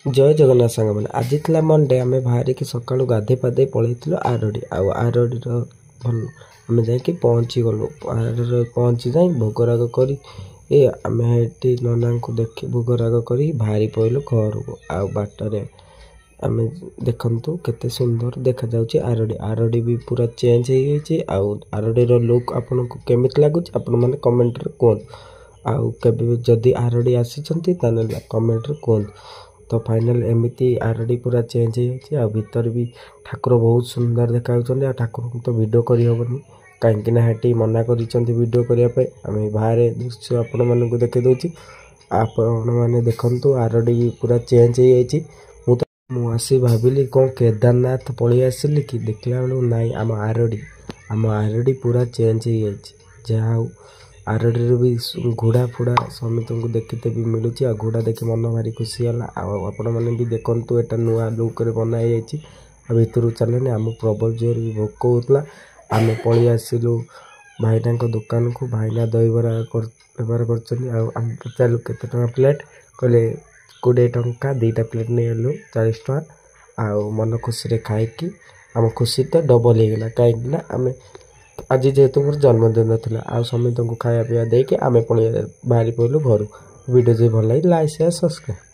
जय जगन्नाथ सांग मैंने आज थी मंडे आम बाहर की सका गाधे पाधे पलैलु आरडी आरडी भल आम जा पहुँची गलु पहुँची जाए भोगराग कर आम नना को देख भोगराग कर बाहरी पड़लु घर को आ बाटर आम देखु केते सुंदर देखा जाउची आरडी आरडी भी पूरा चेंज हो गई आरडी लुक आपन को केमिति लगुच आपण माने कमेंट रे कहूँ आउ केबे जदि आरडी आसी कमेंट रे कहूँ। तो फाइनल एमती आरडी पूरा चेंज हो जाए भीतर भी ठाकुर बहुत सुंदर देखा ठाकुर को तो वीडियो करहबनी कहीं मना कर वीडियो करने आम बाहर दृश्य आपण मानक देखे दूसरी आपण मैंने देखु आरडी पूरा चेंज हो जाए मुझे भाविली कौन केदारनाथ पलि आसिली कि देखला बेलू नाई आम आरडी पूरा चेंज हो जाए जहाँ आरडी भी घोड़ा फुड़ा समित को देखते भी मिलूँ आ घोड़ा देखी मन भारी खुशी है आपण मैंने भी देखु एटा नुआ लुक बनाई जाइए भितर चलेनि आम प्रबल जोर भी भोक होता आम पलि आसिलु भाईना दुकान को भाईना दहीबरा व्यवहार कर पचारू केते टका प्लेट कहले 20 टंका 2टा प्लेट नहीं आलु 40 टका आ मन खुशी खाई आम खुशी तो डबल हो गला कहीं आम आज जेहेतु मोर जन्मदिन था आ समित को खाया पीवा देके आम पलि बाहरी पड़लु घर वीडियो जो भल लगे लाइक शेयर सब्सक्राइब।